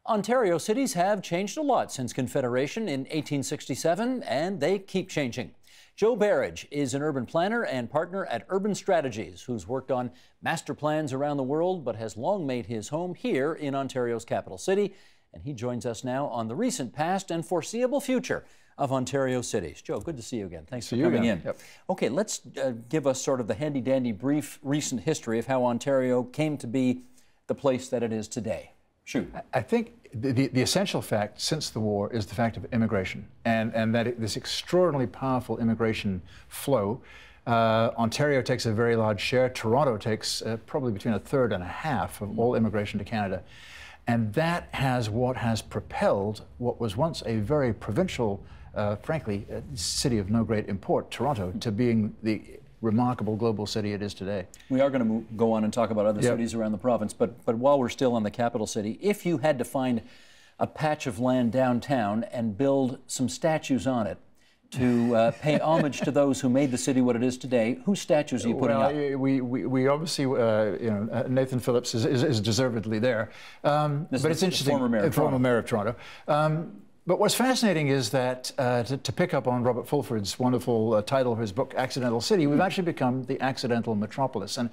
Ontario cities have changed a lot since Confederation in 1867, and they keep changing. Joe Berridge is an urban planner and partner at Urban Strategies, who's worked on master plans around the world but has long made his home here in Ontario's capital city. And he joins us now on the recent past and foreseeable future of Ontario cities. Joe, good to see you again. Thanks for coming in. Yep. Okay, let's give us sort of the handy-dandy brief recent history of how Ontario came to be the place that it is today. Shoot. I think the essential fact since the war is the fact of immigration, and that this extraordinarily powerful immigration flow. Ontario takes a very large share. Toronto takes probably between a third and a half of all immigration to Canada. And that has propelled what was once a very provincial, frankly, city of no great import, Toronto, to being the remarkable global city it is today. We are going to go on and talk about other cities around the province, but while we're still on the capital city, if you had to find a patch of land downtown and build some statues on it to pay homage to those who made the city what it is today, whose statues are you putting up? We obviously, Nathan Phillips is deservedly there. But it's interesting. Former mayor of Toronto. But what's fascinating is that, to pick up on Robert Fulford's wonderful title of his book, Accidental City, we've actually become the accidental metropolis. And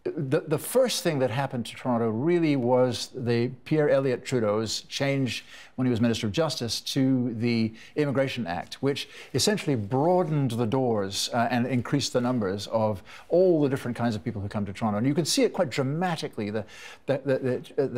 the first thing that happened to Toronto really was the Pierre Elliott Trudeau's change when he was Minister of Justice to the Immigration Act, which essentially broadened the doors and increased the numbers of all the different kinds of people who come to Toronto. And you can see it quite dramatically. The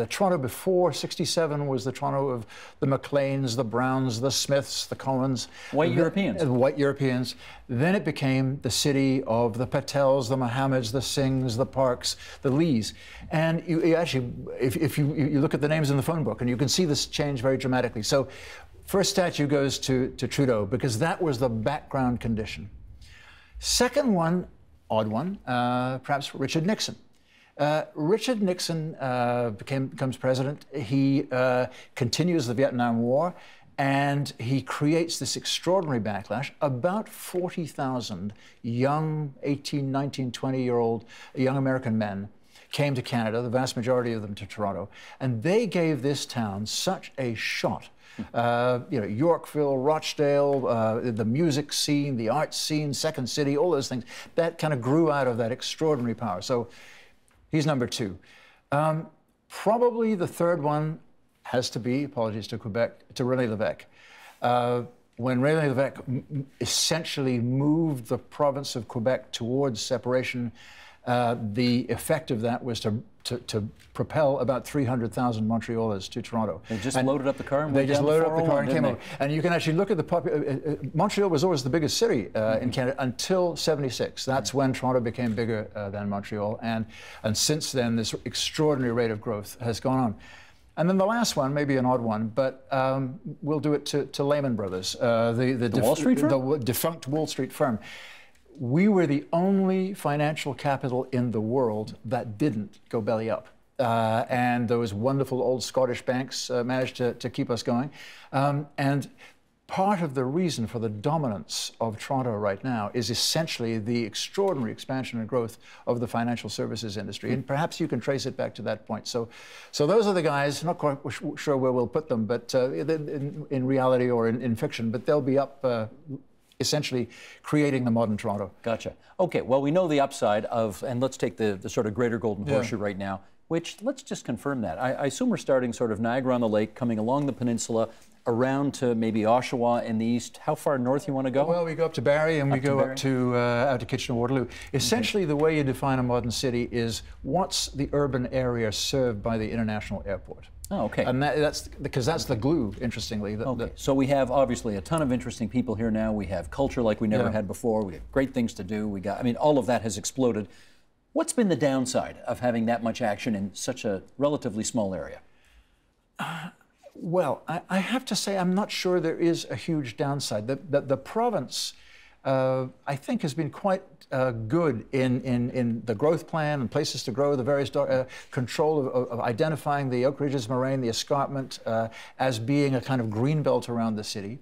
Toronto before '67 was the Toronto of the McLeans, the Browns, the Smiths, the Collins. White Europeans. White Europeans. Then it became the city of the Patels, the Mohammeds, the Singhs, the Parks, the Lees. And you actually, if you look at the names in the phone book, and you can see this change very dramatically. So first statue goes to Trudeau, because that was the background condition. Second one, odd one, perhaps Richard Nixon. Richard Nixon becomes president. He continues the Vietnam War, and he creates this extraordinary backlash. About 40,000 young 18, 19, 20-year-old young American men came to Canada, the vast majority of them to Toronto, and they gave this town such a shot. Yorkville, Rochdale, the music scene, the art scene, Second City, all those things, that kind of grew out of that extraordinary power. So he's number two. Probably the third one has to be, apologies to Quebec, to René Lévesque. When René Lévesque essentially moved the province of Quebec towards separation, the effect of that was to propel about 300,000 Montrealers to Toronto. They just loaded up the car and they just loaded up the car and came over. And you can actually look at the Montreal was always the biggest city in Canada until '76. That's when Toronto became bigger than Montreal. And since then, this extraordinary rate of growth has gone on. And then the last one, maybe an odd one, but we'll do it to Lehman Brothers, the Wall Street firm? The defunct Wall Street firm. We were the only financial capital in the world that didn't go belly up. And those wonderful old Scottish banks managed to keep us going. And part of the reason for the dominance of Toronto right now is essentially the extraordinary expansion and growth of the financial services industry. And perhaps you can trace it back to that point. So those are the guys, not quite sure where we'll put them, but in reality or in fiction, but they'll be up essentially creating the modern Toronto. Gotcha. Okay, well, we know the upside of, and let's take the sort of greater Golden Horseshoe right now, which, let's just confirm that. I assume we're starting sort of Niagara-on-the-Lake, coming along the peninsula, around to maybe Oshawa in the east. How far north you want to go? Well, we go up to Barrie, and we go up to out to Kitchener-Waterloo. Essentially, the way you define a modern city is what's the urban area served by the international airport. Oh, okay. And that's because that's the glue, interestingly. Okay. So we have obviously a ton of interesting people here now. We have culture like we never had before. We have great things to do. I mean, all of that has exploded. What's been the downside of having that much action in such a relatively small area? Well, I have to say I'm not sure there is a huge downside. The province, I think, has been quite good in the growth plan and places to grow, the various control of identifying the Oak Ridges moraine, the escarpment, as being a kind of green belt around the city.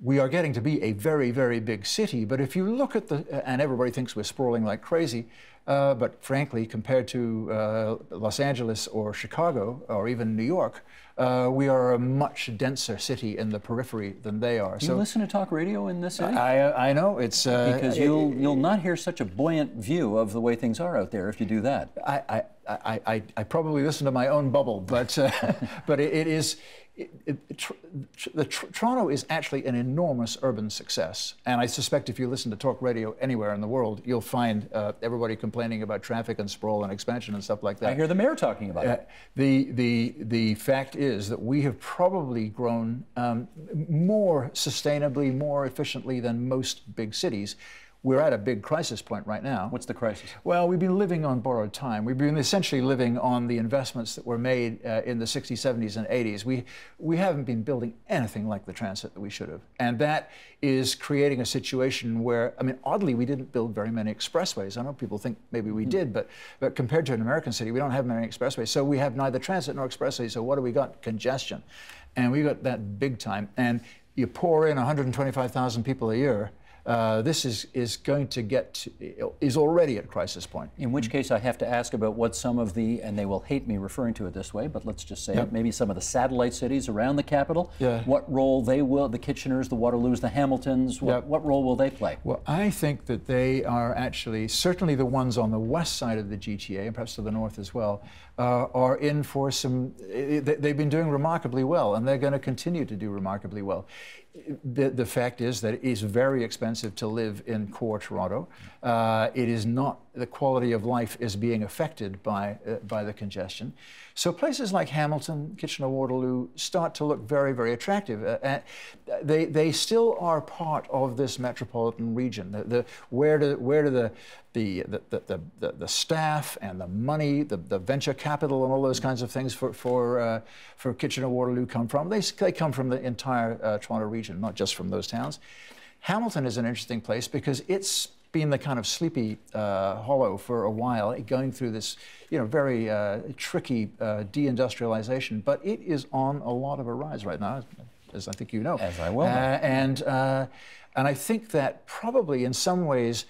We are getting to be a very, very big city, but if you look at and everybody thinks we're sprawling like crazy, But frankly, compared to Los Angeles or Chicago or even New York, we are a much denser city in the periphery than they are. Do you listen to talk radio in this city? I know it's because you'll not hear such a buoyant view of the way things are out there if you do that. I probably listen to my own bubble, but but it is. Toronto is actually an enormous urban success, and I suspect if you listen to talk radio anywhere in the world, you'll find everybody complaining about traffic and sprawl and expansion and stuff like that. I hear the mayor talking about it. The fact is that we have probably grown more sustainably, more efficiently than most big cities. We're at a big crisis point right now. What's the crisis? Well, we've been living on borrowed time. We've been essentially living on the investments that were made in the 60s, 70s, and 80s. We haven't been building anything like the transit that we should have. And that is creating a situation where, I mean, oddly, we didn't build very many expressways. I know people think maybe we did, but compared to an American city, we don't have many expressways. So we have neither transit nor expressways. So what do we got? Congestion. And we got that big time. And you pour in 125,000 people a year. This is going to is already at crisis point. In which case I have to ask about what some of the, and they will hate me referring to it this way, but let's just say it, maybe some of the satellite cities around the capital, what role they will, the Kitcheners, the Waterloos, the Hamiltons, what role will they play? Well, I think that they are actually, certainly the ones on the west side of the GTA, and perhaps to the north as well, are in for some, they've been doing remarkably well, and they're going to continue to do remarkably well. The fact is that it is very expensive to live in core Toronto. It is not, the quality of life is being affected by the congestion. So places like Hamilton, Kitchener-Waterloo start to look very, very attractive. They still are part of this metropolitan region. Where do the staff and the money, the venture capital and all those kinds of things for Kitchener-Waterloo come from? They come from the entire Toronto region, not just from those towns. Hamilton is an interesting place because it's been the kind of sleepy hollow for a while, going through this, very tricky deindustrialization. But it is on a lot of a rise right now, as I think you know. As I will know. And I think that probably in some ways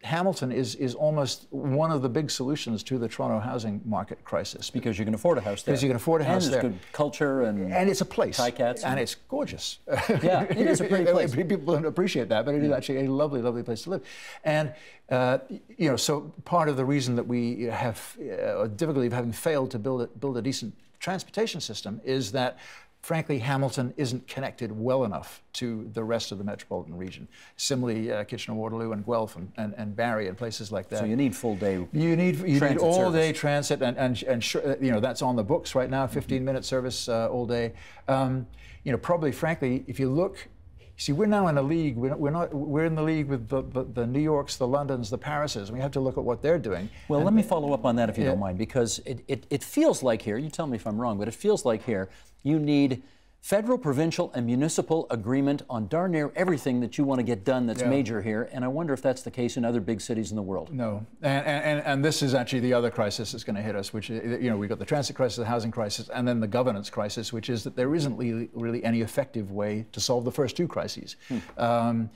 Hamilton is almost one of the big solutions to the Toronto housing market crisis. Because you can afford a house there. Because you can afford a house there. And there's good culture and it's a place. Tie-cats. And it's gorgeous. Yeah, it is a pretty place. People don't appreciate that, but it is actually a lovely, lovely place to live. And, so part of the reason that we have a difficulty of having failed to build a decent transportation system is that frankly, Hamilton isn't connected well enough to the rest of the metropolitan region. Similarly, Kitchener-Waterloo and Guelph and Barrie and places like that. So you need full day. You need all day transit, and sure, that's on the books right now. 15-minute service all day. Probably, frankly, if you look. See, we're now in a league. We're in the league with the New Yorks, the Londons, the Parises. We have to look at what they're doing. Well, let me follow up on that if you don't mind, because it feels like here, you tell me if I'm wrong, but it feels like here you need federal, provincial, and municipal agreement on darn near everything that you want to get done that's major here, and I wonder if that's the case in other big cities in the world. No, and this is actually the other crisis that's going to hit us, which we've got the transit crisis, the housing crisis, and then the governance crisis, which is that there isn't really any effective way to solve the first two crises. In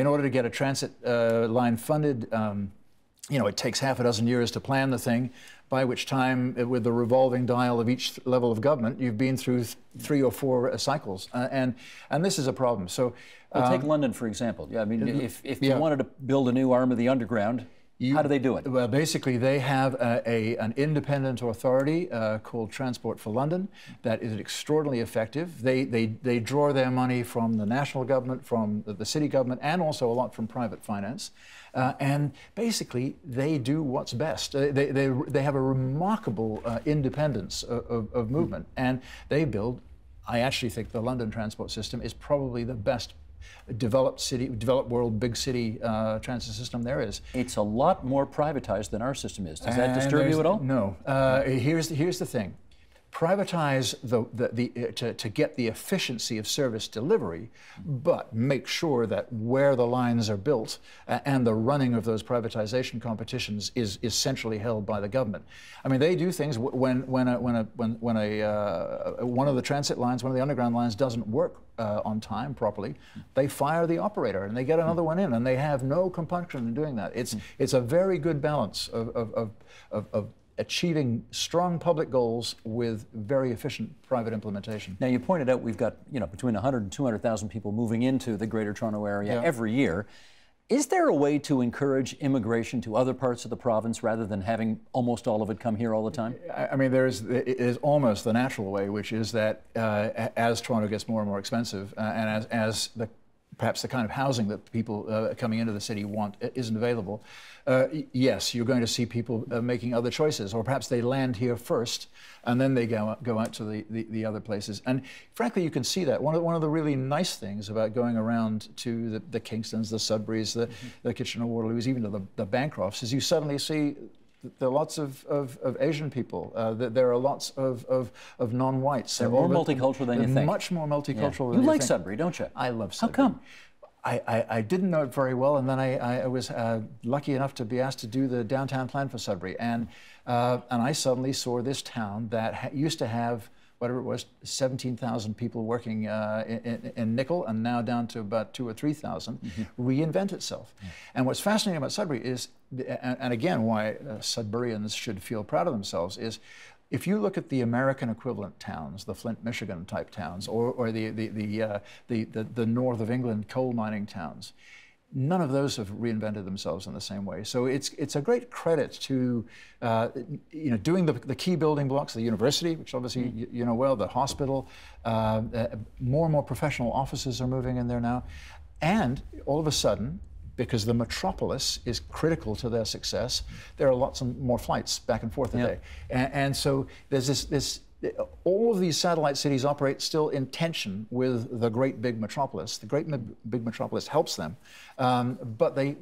order to get a transit line funded, it takes half a dozen years to plan the thing, by which time, with the revolving dial of each level of government, you've been through 3 or 4 cycles, and this is a problem. So, well, take London for example. Yeah, I mean, if you wanted to build a new arm of the underground, how do they do it? Well, basically, they have an independent authority called Transport for London that is extraordinarily effective. They draw their money from the national government, from the city government, and also a lot from private finance. And basically, they do what's best. They have a remarkable independence of movement, and they build. I actually think the London transport system is probably the best developed world, big city transit system there is. It's a lot more privatized than our system is. Does that disturb you at all? No. Here's the thing. privatize to get the efficiency of service delivery, but make sure that where the lines are built and the running of those privatization competitions is centrally held by the government. I mean, they do things when one of the transit lines, one of the underground lines doesn't work on time properly, they fire the operator and they get another one in, and they have no compunction in doing that. It's a very good balance of achieving strong public goals with very efficient private implementation. Now, you pointed out we've got, between 100 and 200,000 people moving into the Greater Toronto Area every year. Is there a way to encourage immigration to other parts of the province rather than having almost all of it come here all the time? I mean, it is almost the natural way, which is that as Toronto gets more and more expensive, and as perhaps the kind of housing that people coming into the city want isn't available, yes, you're going to see people making other choices, or perhaps they land here first and then they go out to the other places. And frankly, you can see that. One of the really nice things about going around to the Kingstons, the Sudburys, the Kitchener-Waterloos, even to the Bancrofts, is you suddenly see there are lots of Asian people. There are lots of non-whites. They're more multicultural than you think. Much more multicultural You than you like think. Sudbury, don't you? I love Sudbury. How come? I didn't know it very well, and then I was lucky enough to be asked to do the downtown plan for Sudbury, and I suddenly saw this town that used to have, whatever it was, 17,000 people working in nickel, and now down to about 2,000 or 3,000, reinvent itself. And what's fascinating about Sudbury is, and again, why Sudburyans should feel proud of themselves, is if you look at the American equivalent towns, the Flint, Michigan type towns, or the north of England coal mining towns, none of those have reinvented themselves in the same way. So it's a great credit to doing the key building blocks, the university, which obviously you know well, the hospital. More and more professional offices are moving in there now, and all of a sudden, because the metropolis is critical to their success, there are lots more flights back and forth a day. And so there's this all of these satellite cities operate still in tension with the great big metropolis. The great big metropolis helps them, but they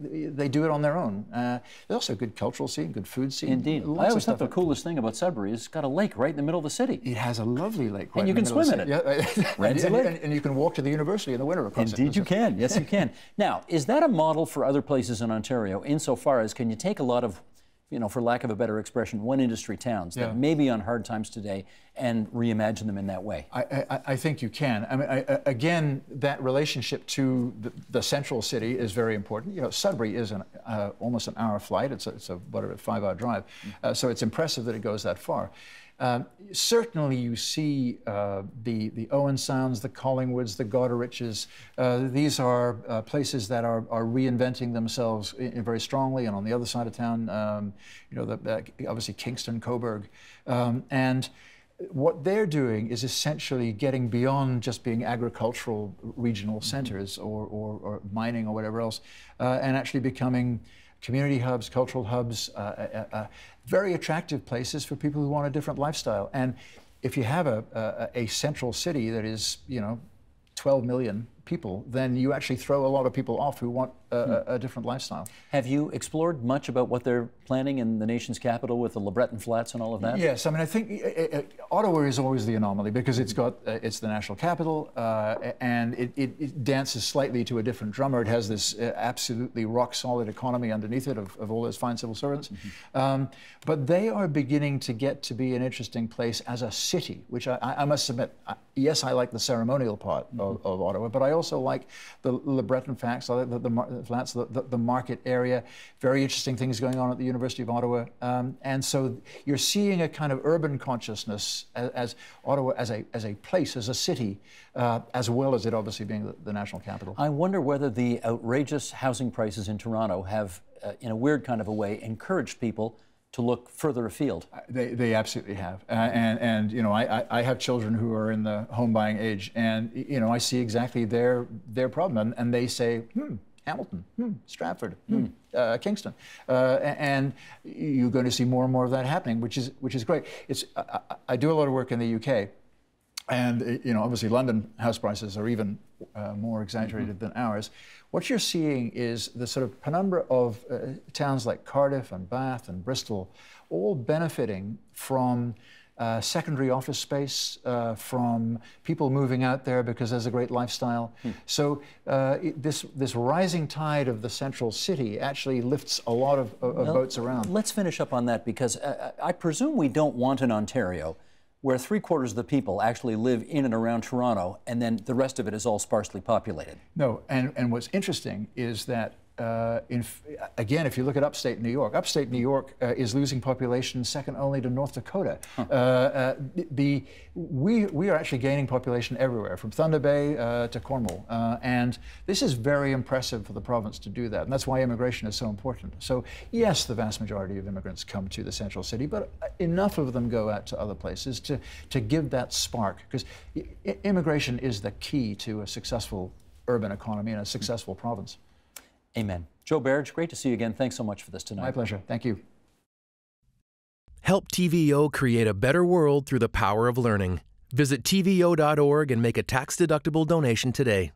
do it on their own. There's also a good cultural scene, good food scene. Indeed. I always thought the coolest thing about Sudbury is it's got a lake right in the middle of the city. It has a lovely lake right and you in the can middle swim of in the city. it. And you can walk to the university in the winter across it. Indeed you can. Yes, you can. Now, is that a model for other places in Ontario insofar as can you take a lot of, for lack of a better expression, one industry towns that may be on hard times today and reimagine them in that way? I think you can. I mean, again, that relationship to the central city is very important. Sudbury is almost an hour flight. It's a 5-hour drive. So it's impressive that it goes that far. Certainly you see the Owen Sounds, the Collingwoods, the Goderic's. These are places that are reinventing themselves very strongly, and on the other side of town, obviously Kingston, Coburg. And what they're doing is essentially getting beyond just being agricultural regional centers or mining or whatever else, and actually becoming community hubs, cultural hubs, very attractive places for people who want a different lifestyle. And if you have a central city that is, 12 million people, then you actually throw a lot of people off who want a different lifestyle. Have you explored much about what they're planning in the nation's capital with the LeBreton Flats and all of that? Yes, I mean, I think Ottawa is always the anomaly because it's the national capital, and it dances slightly to a different drummer. It has this absolutely rock-solid economy underneath it of all those fine civil servants. But they are beginning to get to be an interesting place as a city, which I must admit, yes, I like the ceremonial part of Ottawa, but I also like the LeBreton Flats, the market area. Very interesting things going on at the University of Ottawa, and so you're seeing a kind of urban consciousness as Ottawa as a place, as a city, as well as it obviously being the national capital. I wonder whether the outrageous housing prices in Toronto have, in a weird kind of a way, encouraged people to look further afield. They absolutely have, and I have children who are in the home buying age, and I see exactly their problem, and they say, Hamilton, Stratford, Kingston, and you're going to see more and more of that happening, which is great. I do a lot of work in the UK, and obviously London house prices are even more exaggerated than ours. What you're seeing is the sort of penumbra of towns like Cardiff and Bath and Bristol, all benefiting from secondary office space from people moving out there because there's a great lifestyle. So this rising tide of the central city actually lifts a lot of boats around. Let's finish up on that, because I presume we don't want an Ontario where 3/4 of the people actually live in and around Toronto, and then the rest of it is all sparsely populated. No, and what's interesting is that again, if you look at upstate New York is losing population second only to North Dakota. We are actually gaining population everywhere, from Thunder Bay to Cornwall, and this is very impressive for the province to do that, and that's why immigration is so important. So yes, the vast majority of immigrants come to the central city, but enough of them go out to other places to give that spark, because immigration is the key to a successful urban economy and a successful province. Amen. Joe Berridge, great to see you again. Thanks so much for this tonight. My pleasure. Thank you. Help TVO create a better world through the power of learning. Visit TVO.org and make a tax-deductible donation today.